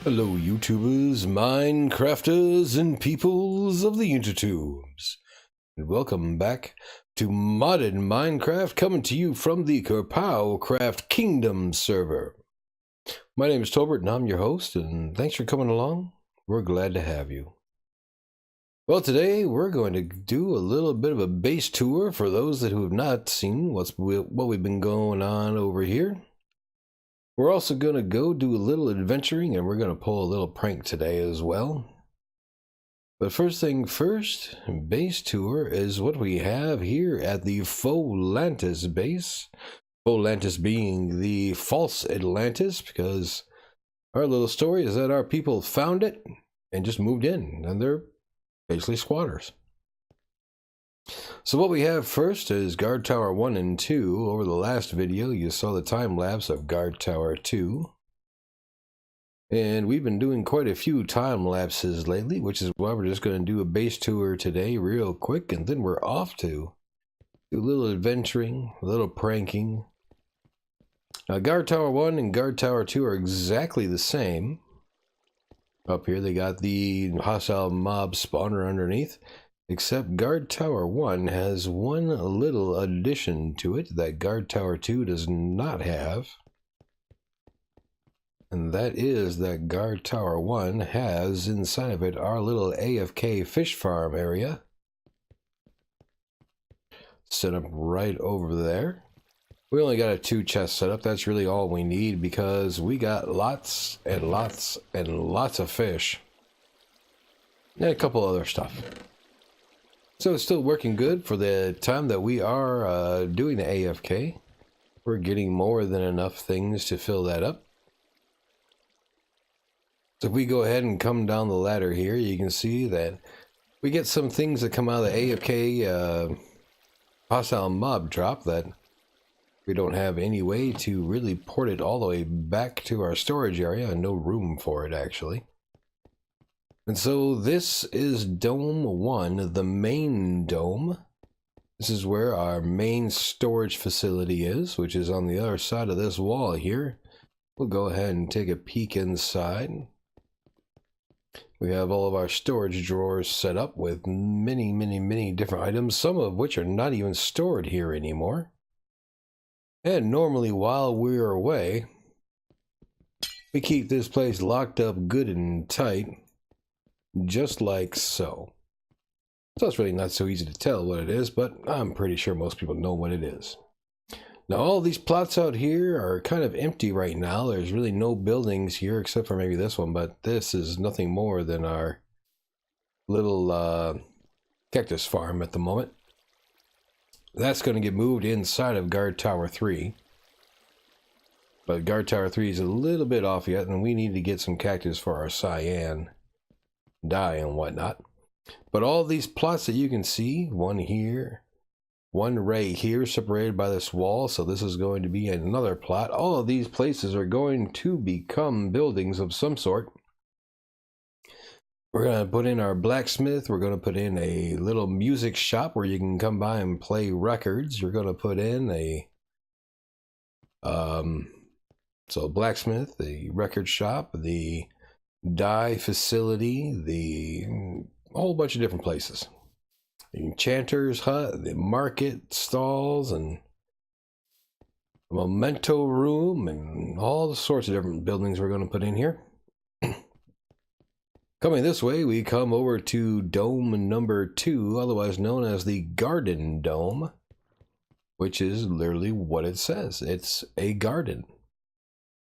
Hello, YouTubers, Minecrafters, and peoples of the Intertubes. And welcome back to modded Minecraft, coming to you from the KerPOWCraft Kingdom server. My name is Tolbert, and I'm your host, and thanks for coming along. We're glad to have you. Well, today we're going to do a little bit of a base tour for those who have not seen what we've been going on over here. We're also going to go do a little adventuring, and we're going to pull a little prank today as well. But first thing first, base tour is what we have here at the Faux-Lantis base. Faux-Lantis being the false Atlantis, because our little story is that our people found it and just moved in, and they're basically squatters. So what we have first is Guard Tower 1 and 2. Over the last video, you saw the time lapse of Guard Tower 2. And we've been doing quite a few time lapses lately, which is why we're just going to do a base tour today real quick, and then we're off to do a little adventuring, a little pranking. Guard Tower 1 and Guard Tower 2 are exactly the same. Up here they got the hostile mob spawner underneath. Except Guard Tower 1 has one little addition to it that Guard Tower 2 does not have. And that is that Guard Tower 1 has inside of it our little AFK fish farm area. Set up right over there. We only got a 2 chest set up. That's really all we need because we got lots and lots and lots of fish. And a couple other stuff. So it's still working good for the time that we are doing the AFK. We're getting more than enough things to fill that up. So if we go ahead and come down the ladder here, you can see that we get some things that come out of the AFK hostile mob drop that we don't have any way to really port it all the way back to our storage area, and no room for it actually. And so this is Dome 1, the main dome. This is where our main storage facility is, which is on the other side of this wall here. We'll go ahead and take a peek inside. We have all of our storage drawers set up with many different items, some of which are not even stored here anymore. And normally while we're away, we keep this place locked up good and tight. Just like so. So it's really not so easy to tell what it is, but I'm pretty sure most people know what it is. Now all these plots out here are kind of empty right now. There's really no buildings here except for maybe this one, but this is nothing more than our little cactus farm at the moment. That's going to get moved inside of Guard Tower 3. But Guard Tower 3 is a little bit off yet, and we need to get some cactus for our cyan dye and whatnot. But all these plots that you can see, one here, one right here separated by this wall, so this is going to be another plot. All of these places are going to become buildings of some sort. We're going to put in our blacksmith. We're going to put in a little music shop where you can come by and play records. You're going to put in a blacksmith, the record shop, the dye facility, a whole bunch of different places. The enchanter's hut, the market stalls, and a memento room, and all the sorts of different buildings we're going to put in here. Coming this way, we come over to Dome number 2, otherwise known as the Garden Dome, which is literally what it says. It's a garden.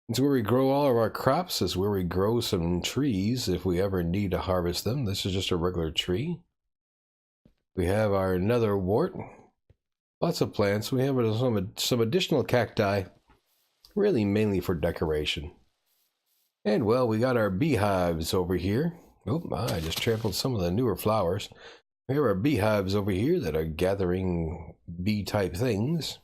It's where we grow all of our crops. It's where we grow some trees if we ever need to harvest them. This is just a regular tree. We have our nether wart. Lots of plants. We have some additional cacti, really mainly for decoration. And well, we got our beehives over here. Oh, I just trampled some of the newer flowers. We have our beehives over here that are gathering bee-type things.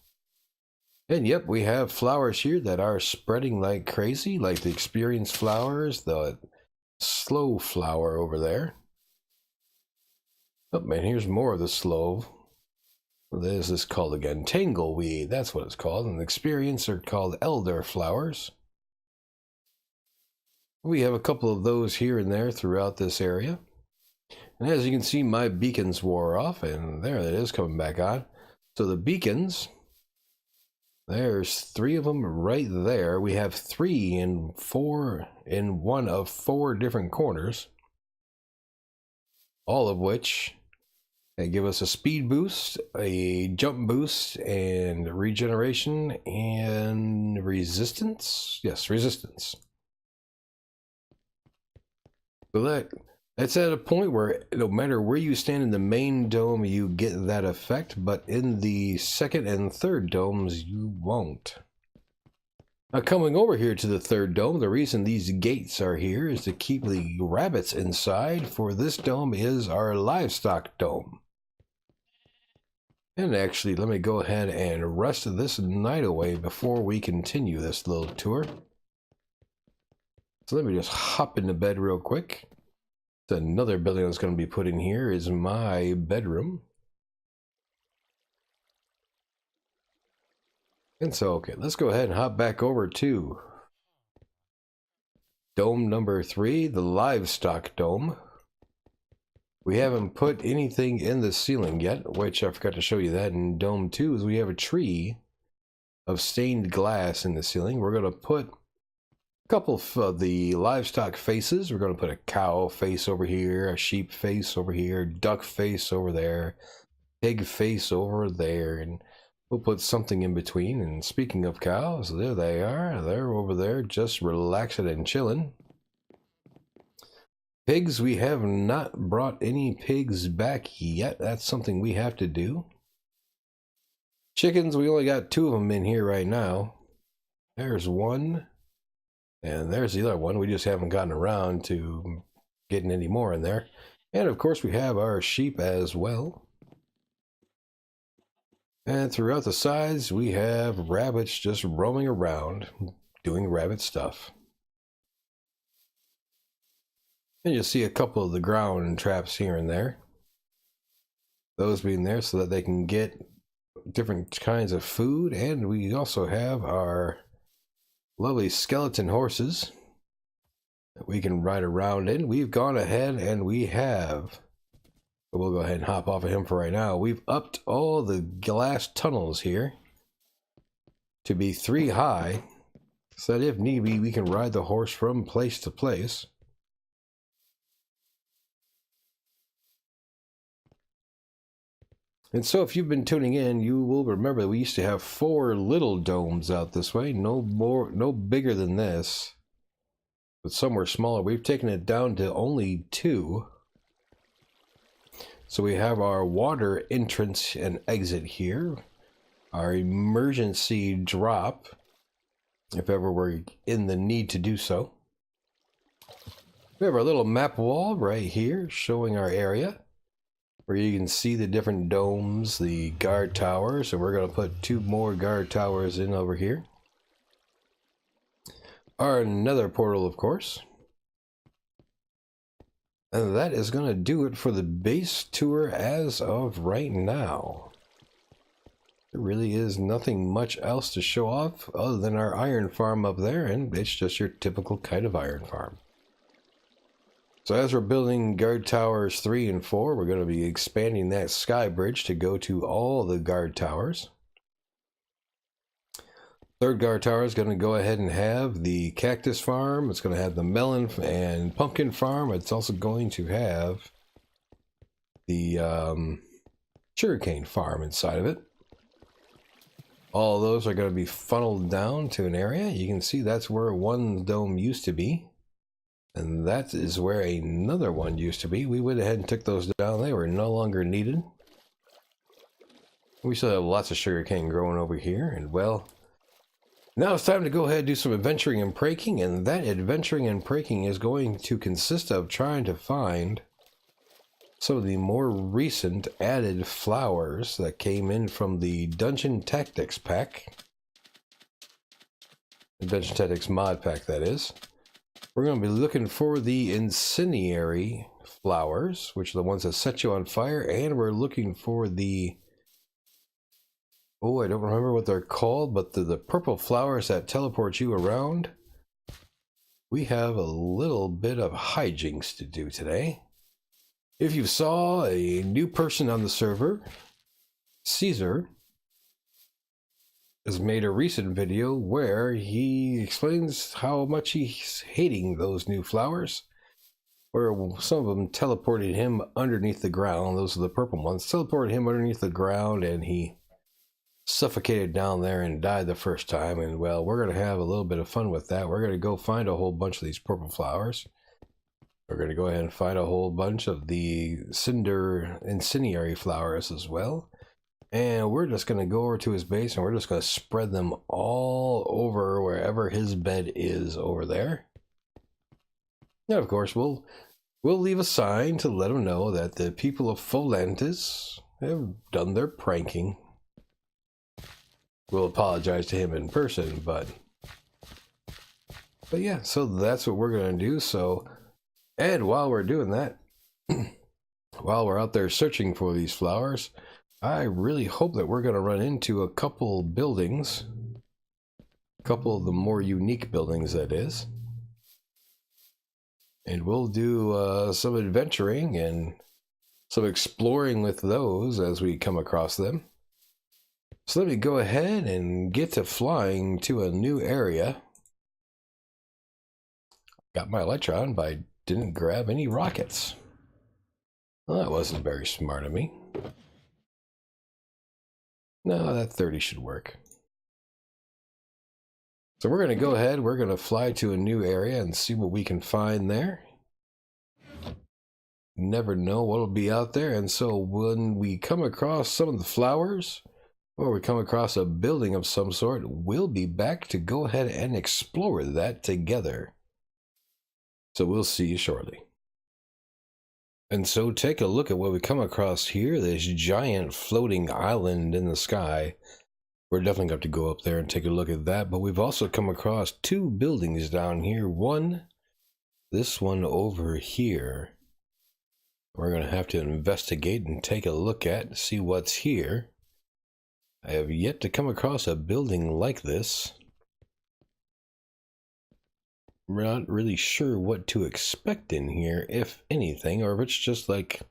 And yep, we have flowers here that are spreading like crazy, like the experienced flowers, the slow flower over there. Oh man, here's more of the slow. What is this called again? Tangleweed, that's what it's called. And the experienced are called elder flowers. We have a couple of those here and there throughout this area. And as you can see, my beacons wore off, and there it is coming back on. So the beacons, there's 3 of them right there. We have 3 in one of 4 different corners, all of which they give us a speed boost, a jump boost, and regeneration and resistance. Yes, resistance. So that's at a point where no matter where you stand in the main dome, you get that effect, but in the second and third domes, you won't. Now, coming over here to the third dome, the reason these gates are here is to keep the rabbits inside, for this dome is our livestock dome. And actually, let me go ahead and rest this night away before we continue this little tour. So let me just hop into bed real quick. Another building that's going to be put in here is my bedroom. And so, okay, let's go ahead and hop back over to dome number 3, the livestock dome. We haven't put anything in the ceiling yet, which I forgot to show you that in dome 2 is we have a tree of stained glass in the ceiling. We're going to put a couple of the livestock faces. We're going to put a cow face over here, a sheep face over here, duck face over there, pig face over there, and we'll put something in between. And speaking of cows, there they are. They're over there just relaxing and chilling. Pigs, we have not brought any pigs back yet. That's something we have to do. Chickens, we only got 2 of them in here right now. There's one. And there's the other one. We just haven't gotten around to getting any more in there. And of course we have our sheep as well. And throughout the sides we have rabbits just roaming around doing rabbit stuff. And you'll see a couple of the ground traps here and there. Those being there so that they can get different kinds of food. And we also have our lovely skeleton horses that we can ride around in. We've gone ahead and we have, we'll go ahead and hop off of him for right now. We've upped all the glass tunnels here to be 3 high, so that if need be, we can ride the horse from place to place. And so if you've been tuning in, you will remember that we used to have 4 little domes out this way, no bigger than this, but somewhere smaller. We've taken it down to only 2. So we have our water entrance and exit here, our emergency drop, if ever we're in the need to do so. We have our little map wall right here showing our area, where you can see the different domes, the guard towers, and we're going to put 2 more guard towers in over here. Our nether portal, of course. And that is going to do it for the base tour as of right now. There really is nothing much else to show off other than our iron farm up there, and it's just your typical kind of iron farm. So as we're building guard towers 3 and 4, we're going to be expanding that sky bridge to go to all the guard towers. Third guard tower is going to go ahead and have the cactus farm. It's going to have the melon and pumpkin farm. It's also going to have the sugarcane farm inside of it. All of those are going to be funneled down to an area. You can see that's where one dome used to be. And that is where another one used to be. We went ahead and took those down. They were no longer needed. We still have lots of sugarcane growing over here. And well, now it's time to go ahead and do some adventuring and praking. And that adventuring and praking is going to consist of trying to find some of the more recent added flowers that came in from the Dungeon Tactics pack. The Dungeon Tactics mod pack, that is. We're going to be looking for the incendiary flowers, which are the ones that set you on fire, and we're looking for the, oh, I don't remember what they're called, but the purple flowers that teleport you around. we have a little bit of hijinks to do today. If you saw a new person on the server, Caesar has made a recent video where he explains how much he's hating those new flowers, where some of them teleported him underneath the ground. Those are the purple ones. Teleported him underneath the ground, and he suffocated down there and died the first time. And well, we're going to have a little bit of fun with that. We're going to go find a whole bunch of these purple flowers. We're going to go ahead and find a whole bunch of the incendiary flowers as well. And we're just going to go over to his base and we're just going to spread them all over wherever his bed is over there. Now, of course, we'll leave a sign to let him know that the people of Volantis have done their pranking. We'll apologize to him in person, but yeah, so that's what we're going to do. So, and while we're doing that, while we're out there searching for these flowers, I really hope that we're going to run into a couple buildings, a couple of the more unique buildings, that is. And we'll do some adventuring and some exploring with those as we come across them. So let me go ahead and get to flying to a new area. Got my Electron, but I didn't grab any rockets. Well, that wasn't very smart of me. No, that 30 should work. So we're going to go ahead, we're going to fly to a new area and see what we can find there. Never know what'll be out there, and so when we come across some of the flowers, or we come across a building of some sort, we'll be back to go ahead and explore that together. So we'll see you shortly. And so take a look at what we come across here, this giant floating island in the sky. We're definitely going to go up there and take a look at that, but we've also come across two buildings down here. This one over here, we're going to have to investigate and take a look at, see what's here. I have yet to come across a building like this. We're not really sure what to expect in here, if anything, or if it's just like,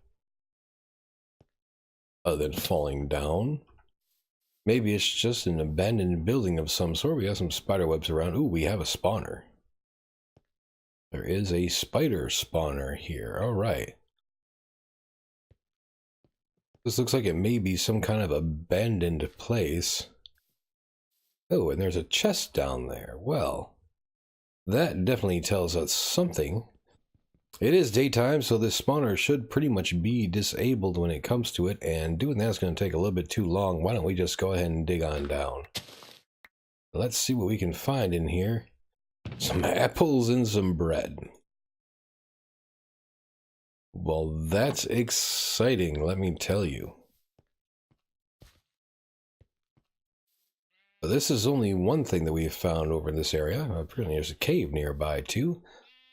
other than falling down. Maybe it's just an abandoned building of some sort. We have some spider webs around. Ooh, we have a spawner. There is a spider spawner here. All right. This looks like it may be some kind of abandoned place. Oh, and there's a chest down there. Well, that definitely tells us something. It is daytime, so this spawner should pretty much be disabled when it comes to it, and doing that's going to take a little bit too long. Why don't we just go ahead and dig on down? Let's see what we can find in here. Some apples and some bread. Well, that's exciting, let me tell you. But this is only one thing that we've found over in this area. Apparently there's a cave nearby too.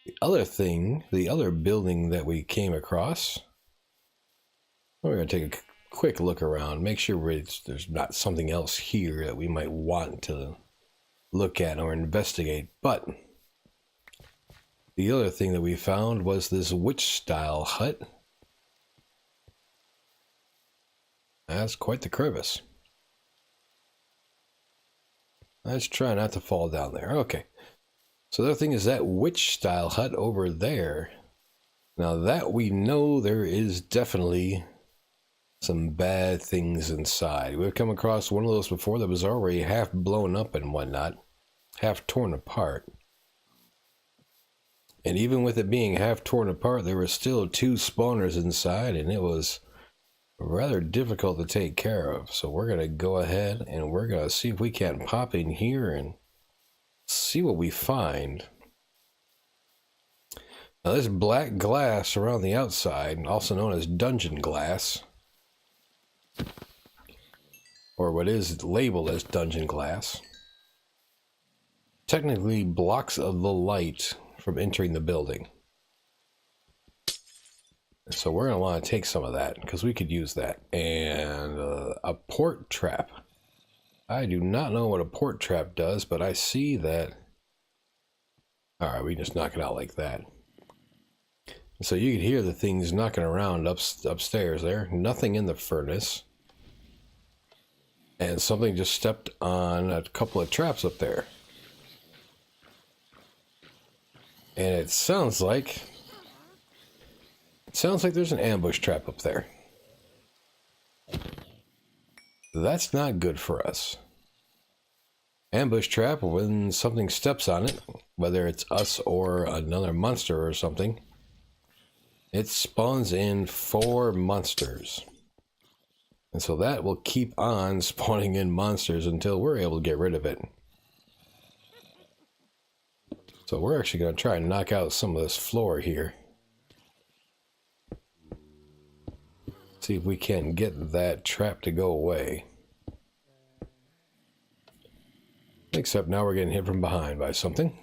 The other thing, the other building that we came across, we're going to take a quick look around, make sure there's not something else here that we might want to look at or investigate. But the other thing that we found was this witch-style hut. That's quite the crevice. Let's try not to fall down there. Okay. So the other thing is that witch-style hut over there. Now that we know there is definitely some bad things inside. We've come across one of those before that was already half blown up and whatnot. Half torn apart. And even with it being half torn apart, there were still two spawners inside, and it was rather difficult to take care of. So we're going to go ahead and we're going to see if we can't pop in here and see what we find. Now this black glass around the outside, also known as dungeon glass, or what is labeled as dungeon glass, technically blocks the light from entering the building. So we're going to want to take some of that because we could use that. And a port trap. I do not know what a port trap does, but I see that Alright, we just knock it out like that. So you can hear the things knocking around upstairs there. Nothing in the furnace. And something just stepped on a couple of traps up there. And it sounds like there's an ambush trap up there. That's not good for us. Ambush trap, when something steps on it, whether it's us or another monster or something, it spawns in 4 monsters. And so that will keep on spawning in monsters until we're able to get rid of it. So we're actually going to try and knock out some of this floor here. See if we can get that trap to go away. Except now we're getting hit from behind by something.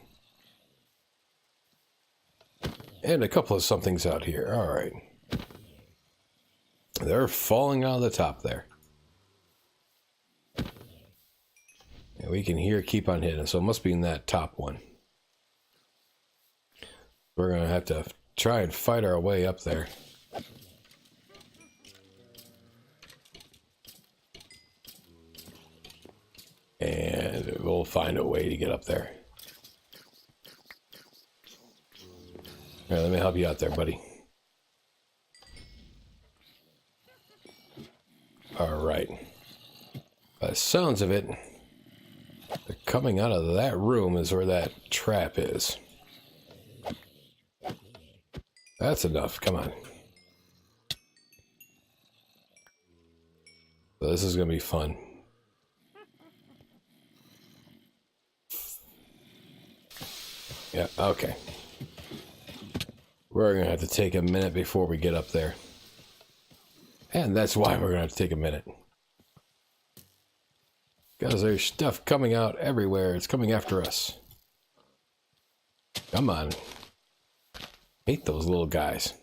And a couple of somethings out here. Alright. They're falling out of the top there. And we can hear keep on hitting, so it must be in that top one. We're going to have to try and fight our way up there. And we'll find a way to get up there. Here, let me help you out there, buddy. Alright. By the sounds of it, coming out of that room is where that trap is. That's enough, come on. So this is going to be fun. Yeah, okay. We're going to have to take a minute before we get up there. And that's why we're going to have to take a minute. Because there's stuff coming out everywhere. It's coming after us. Come on. Hate those little guys.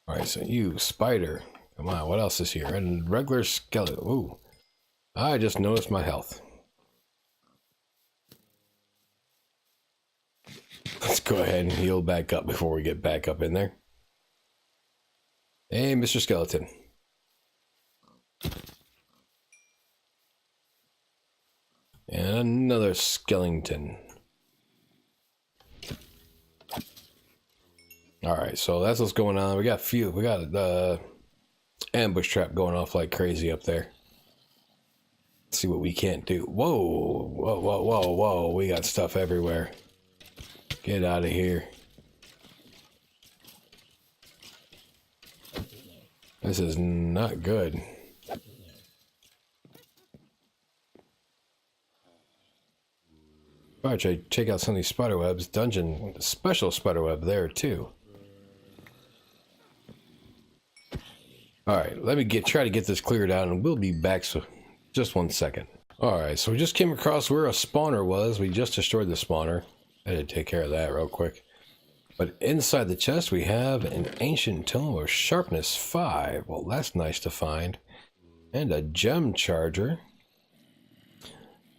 Alright, so you, spider. Come on, what else is here? And regular skeleton. Ooh. I just noticed my health. Let's go ahead and heal back up before we get back up in there. Hey, Mr. Skeleton. And another skeleton. Alright, so that's what's going on. We got the ambush trap going off like crazy up there. Let's see what we can't do. Whoa, whoa, whoa, whoa, whoa. We got stuff everywhere. Get out of here. This is not good. Probably try to check out some of these spider webs. Dungeon special spider web there too. Alright, let me try to get this cleared out and we'll be back, so just 1 second. Alright, so we just came across where a spawner was. We just destroyed the spawner. I had to take care of that real quick. But inside the chest we have an ancient tome of sharpness 5. Well, that's nice to find. And a gem charger.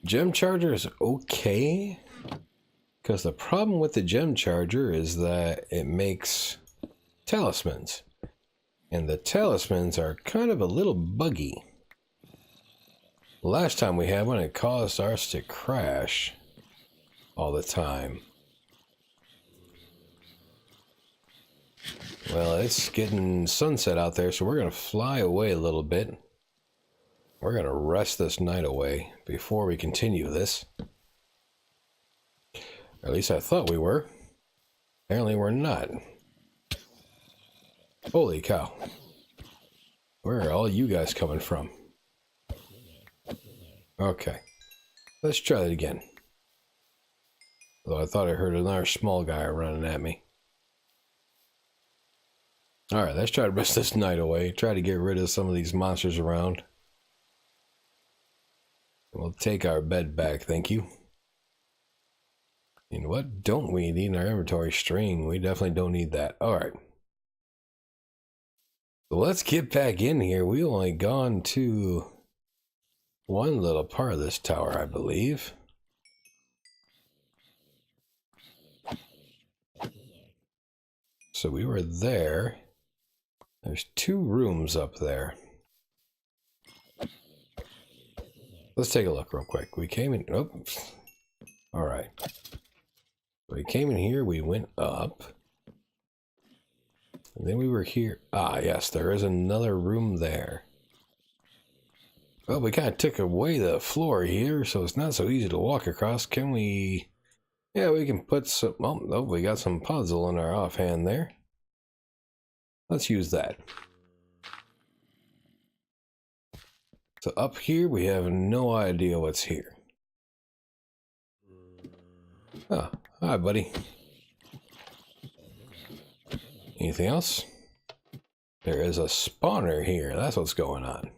Gem charger is okay. Because the problem with the gem charger is that it makes talismans. And the talismans are kind of a little buggy. Last time we had one, it caused ours to crash all the time. Well, it's getting sunset out there, so we're going to fly away a little bit. We're going to rest this night away before we continue this. Or at least I thought we were. Apparently we're not. Holy cow. Where are all you guys coming from? Okay. Let's try that again. Although I thought I heard another small guy running at me. Alright, let's try to rest this night away. Try to get rid of some of these monsters around. We'll take our bed back, thank you. You know what? Don't we need in our inventory? String. We definitely don't need that. Alright. So let's get back in here. We only gone to one little part of this tower, I believe. So we were there. There's 2 rooms up there. Let's take a look real quick. We came in. Oops. All right. We came in here. We went up. And then we were here. Ah, yes, there is another room there. Well, we kind of took away the floor here, so it's not so easy to walk across. Can we... Yeah, we can put some... Oh, we got some puzzle in our offhand there. Let's use that. So up here, we have no idea what's here. Oh, hi, buddy. Anything else? There is a spawner here. That's what's going on.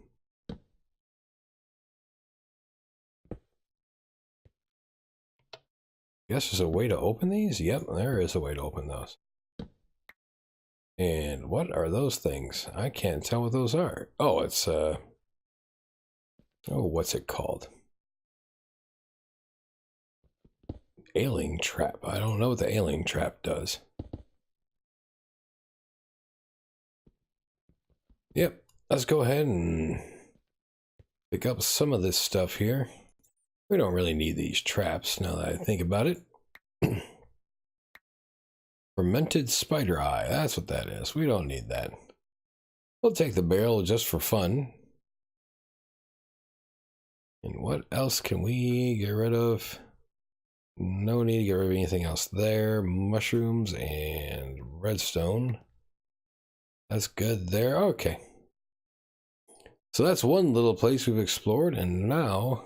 Guess there's a way to open these? Yep, there is a way to open those. And what are those things? I can't tell what those are. Oh, it's oh, what's it called? Ailing trap. I don't know what the ailing trap does. Yep, let's go ahead and pick up some of this stuff here. We don't really need these traps now that I think about it. Fermented spider eye, that's what that is. We don't need that. We'll take the barrel just for fun. And what else can we get rid of? No need to get rid of anything else there. Mushrooms and redstone. That's good there. Okay. So that's one little place we've explored, and now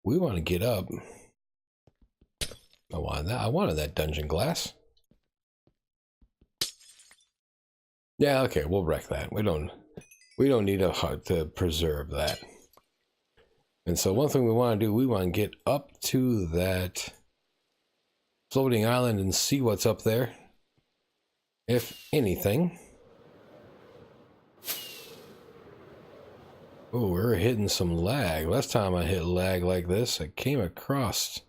we want to get up. I wanted that dungeon glass. Yeah, okay, we'll wreck that. We don't need a heart to preserve that. And so one thing we want to do, we want to get up to that floating island and see what's up there. If anything. Oh, we're hitting some lag. Last time I hit lag like this, I came across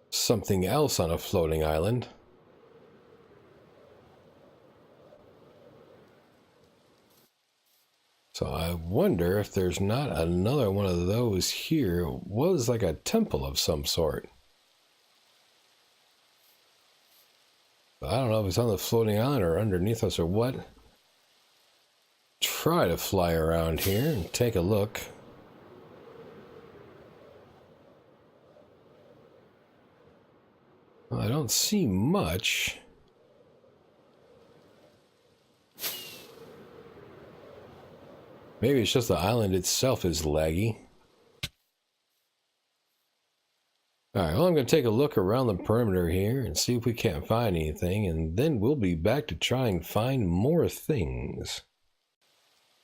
something else on a floating island. So I wonder if there's not another one of those here. It was like a temple of some sort. But I don't know if it's on the floating island or underneath us or what. Try to fly around here and take a look. Well, I don't see much. Maybe it's just the island itself is laggy. Alright, well, I'm going to take a look around the perimeter here and see if we can't find anything, and then we'll be back to try and find more things.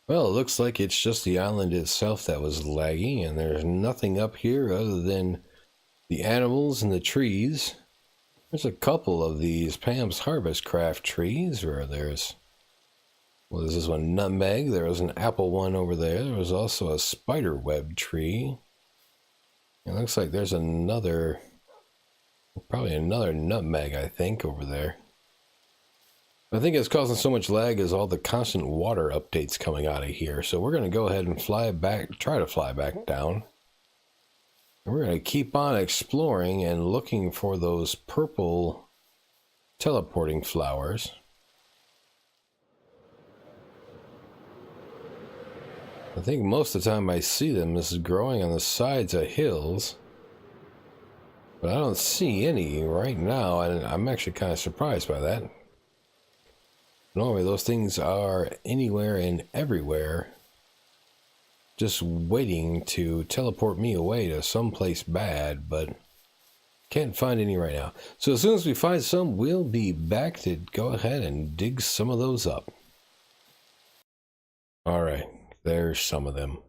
Well, it looks like it's just the island itself that was laggy, and there's nothing up here other than the animals and the trees. There's a couple of these Pam's Harvest Craft trees where there's... Well, there's this one, nutmeg. There was an apple one over there. There was also a spider web tree. It looks like there's another, probably another nutmeg, I think, over there. I think it's causing so much lag is all the constant water updates coming out of here. So we're going to go ahead and fly back, try to fly back down. And we're going to keep on exploring and looking for those purple teleporting flowers. I think most of the time I see them, this is growing on the sides of hills. But I don't see any right now, and I'm actually kind of surprised by that. Normally those things are anywhere and everywhere, just waiting to teleport me away to someplace bad, but can't find any right now. So as soon as we find some, we'll be back to go ahead and dig some of those up. Alright. There's some of them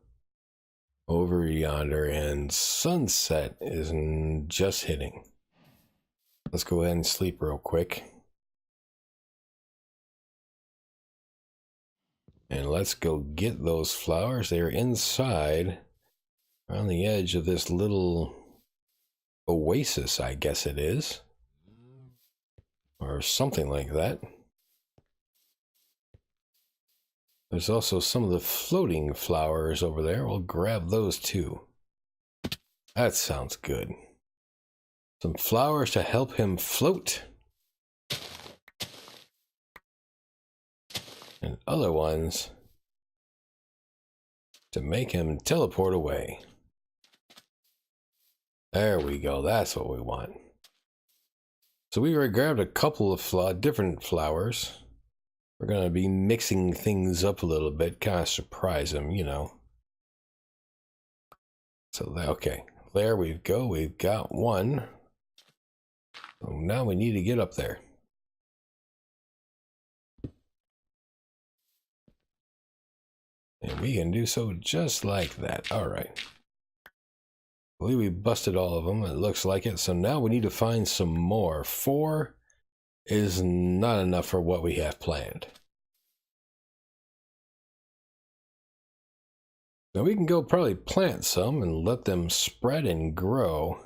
over yonder, and sunset is just hitting. Let's go ahead and sleep real quick. And let's go get those flowers. They're inside On the edge of this little oasis, I guess it is. Or something like that. There's also some of the floating flowers over there. We'll grab those too. That sounds good. Some flowers to help him float. And other ones to make him teleport away. There we go. That's what we want. So we already grabbed a couple of different flowers. We're going to be mixing things up a little bit, kind of surprise him, you know. So, okay. There we go. We've got one. So now we need to get up there. And we can do so just like that. All right. I believe we busted all of them. It looks like it. So now we need to find some more. 4 is not enough for what we have planned. Now we can go probably plant some and let them spread and grow.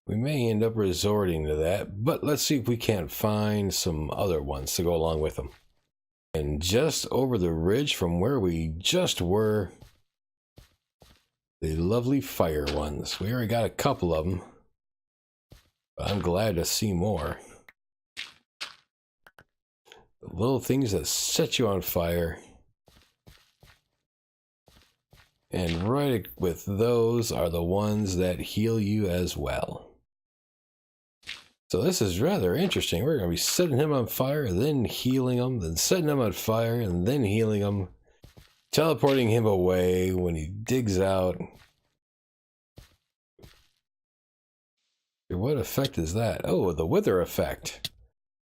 We may end up resorting to that, but let's see if we can't find some other ones to go along with them. And just over the ridge from where we just were, the lovely fire ones. We already got a couple of them, but I'm glad to see more. The little things that set you on fire. And right with those are the ones that heal you as well. So this is rather interesting. We're going to be setting him on fire, then healing him, then setting him on fire, and then healing him. Teleporting him away when he digs out. What effect is that? Oh, the wither effect.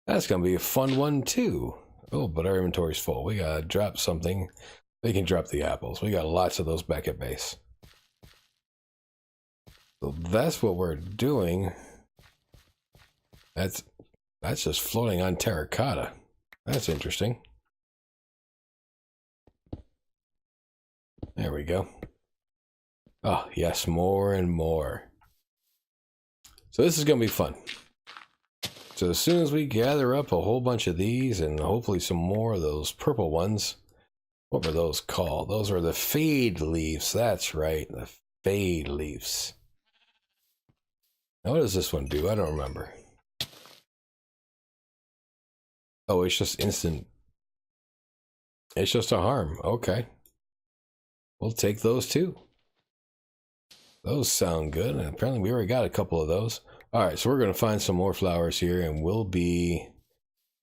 That's going to be a fun one too. Oh, but our inventory's full. We got to drop something. We can drop the apples. We got lots of those back at base. So that's what we're doing. That's just floating on terracotta. That's interesting. There we go. Oh, yes, more and more. So this is going to be fun. So as soon as we gather up a whole bunch of these and hopefully some more of those purple ones, what were those called? Those are the fade leaves. That's right, the fade leaves. Now what does this one do? I don't remember. Oh, it's just instant. It's just a harm. Okay. We'll take those too. Those sound good. And apparently we already got a couple of those. All right, so we're going to find some more flowers here and we'll be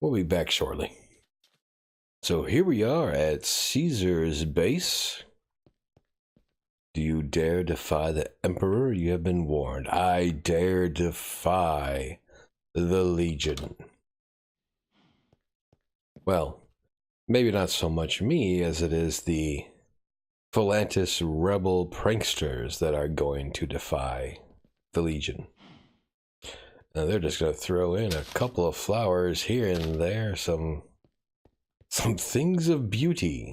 back shortly. So here we are at Caesar's base. Do you dare defy the Emperor? You have been warned. I dare defy the Legion. Well, maybe not so much me as it is the Phalantus rebel pranksters that are going to defy the Legion. Now they're just going to throw in a couple of flowers here and there, some things of beauty.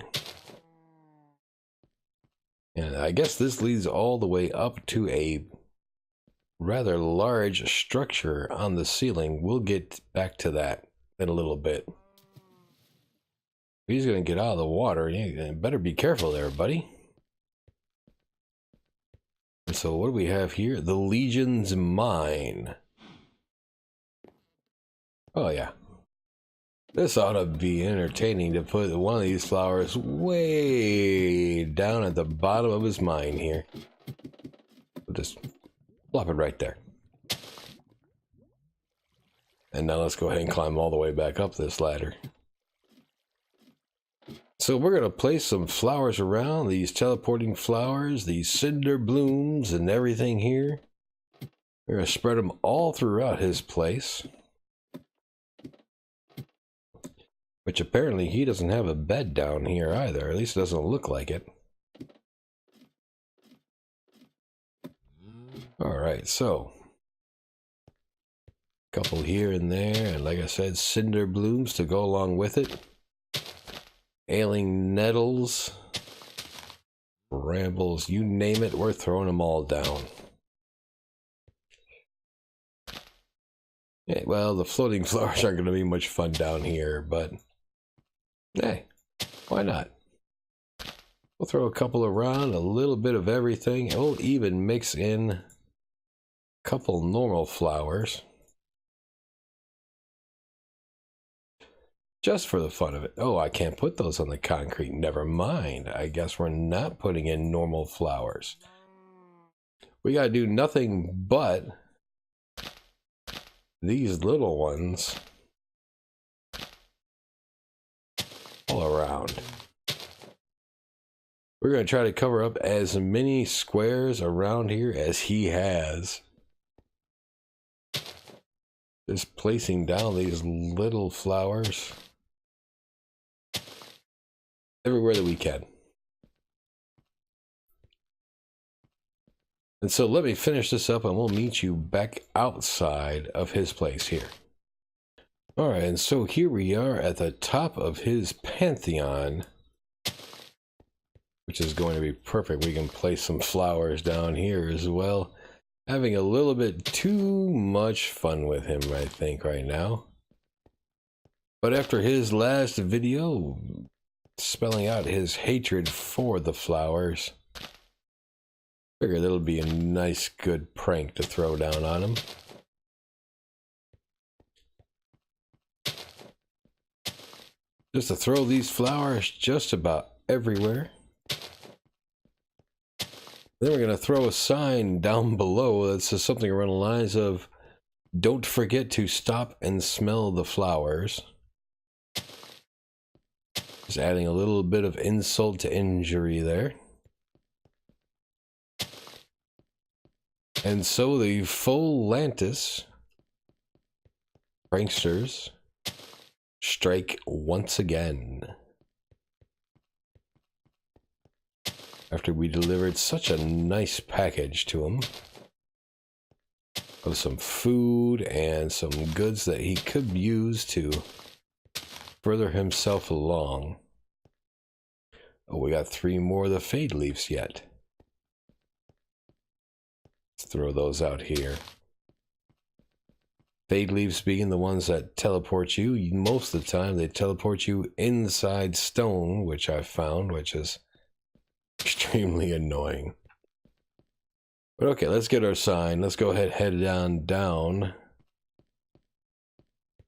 And I guess this leads all the way up to a rather large structure on the ceiling. We'll get back to that in a little bit. He's going to get out of the water. You better be careful there, buddy. And so what do we have here? The Legion's Mine. Oh, yeah. This ought to be entertaining to put one of these flowers way down at the bottom of his mine here. We'll just plop it right there. And now let's go ahead and climb all the way back up this ladder. So we're going to place some flowers around, these teleporting flowers, these cinder blooms and everything here. We're going to spread them all throughout his place. Which apparently he doesn't have a bed down here either, at least it doesn't look like it. Alright, so a couple here and there, and like I said, cinder blooms to go along with it. Ailing nettles. brambles, you name it, we're throwing them all down. Yeah, well, the floating flowers aren't going to be much fun down here, but hey, why not? We'll throw a couple around, a little bit of everything. We'll even mix in a couple normal flowers. Just for the fun of it. Oh, I can't put those on the concrete. Never mind. I guess we're not putting in normal flowers. We gotta do nothing but these little ones all around. We're gonna try to cover up as many squares around here as he has. Just placing down these little flowers everywhere that we can. And so let me finish this up and we'll meet you back outside of his place here. Alright, and so here we are at the top of his pantheon, which is going to be perfect. We can place some flowers down here as well. Having a little bit too much fun with him, I think, right now. But after his last video spelling out his hatred for the flowers, figured it'll be a nice, good prank to throw down on him. Just to throw these flowers just about everywhere. Then we're going to throw a sign down below that says something around the lines of, "Don't forget to stop and smell the flowers." Just adding a little bit of insult to injury there. And so the Pholantus pranksters strike once again. After we delivered such a nice package to him of some food and some goods that he could use to further himself along. Oh, we got 3 more of the fade leaves yet. Let's throw those out here. Fade leaves being the ones that teleport you. Most of the time they teleport you inside stone, which I've found, which is extremely annoying. But okay, let's get our sign. Let's go ahead, head down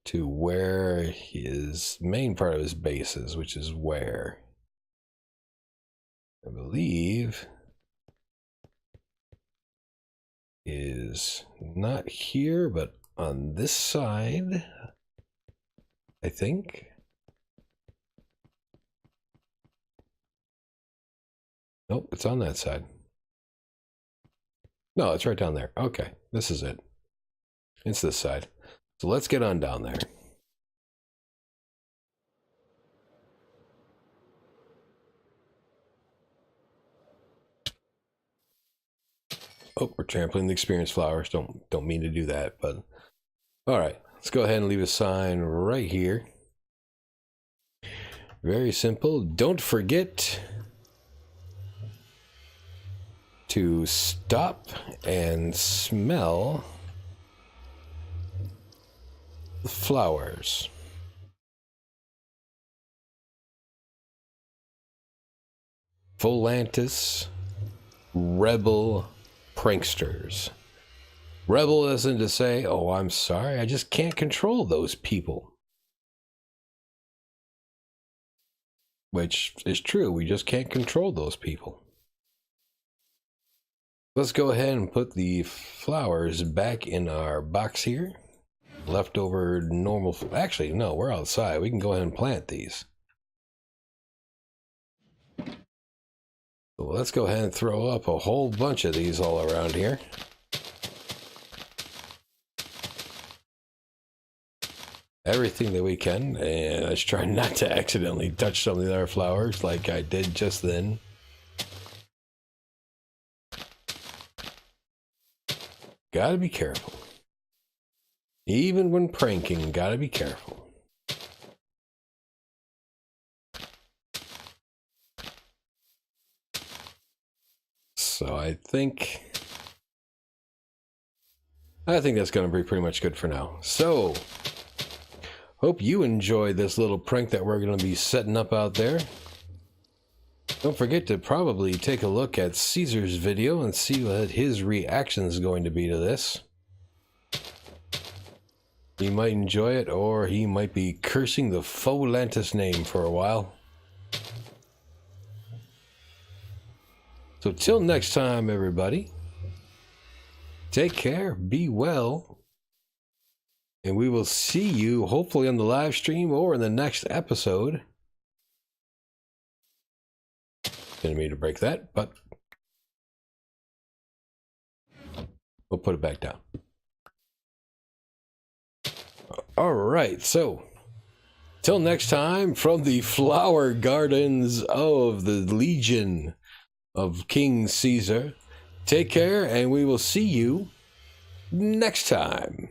to where his main part of his base is, which is where I believe is not here, but on this side, I think. Nope, it's on that side. No, it's right down there. Okay, this is it. It's this side. So let's get on down there. Oh, we're trampling the experience flowers. Don't mean to do that, but all right. Let's go ahead and leave a sign right here. Very simple. Don't forget to stop and smell the flowers. Pholantus Rebel Pranksters. Rebel isn't to say, oh, I'm sorry, I just can't control those people. Which is true, we just can't control those people. Let's go ahead and put the flowers back in our box here. Leftover normal, actually, no, we're outside. We can go ahead and plant these. So let's go ahead and throw up a whole bunch of these all around here. Everything that we can, and let's try not to accidentally touch some of the other flowers like I did just then. Gotta be careful. Even when pranking, gotta be careful. So I think that's going to be pretty much good for now. So, hope you enjoyed this little prank that we're going to be setting up out there. Don't forget to probably take a look at Caesar's video and see what his reaction is going to be to this. He might enjoy it, or he might be cursing the Folantis name for a while. So till next time, everybody, take care, be well, and we will see you hopefully on the live stream or in the next episode. Didn't mean to break that, but we'll put it back down. All right, so till next time, from the flower gardens of the Legion of King Caesar, take care, and we will see you next time.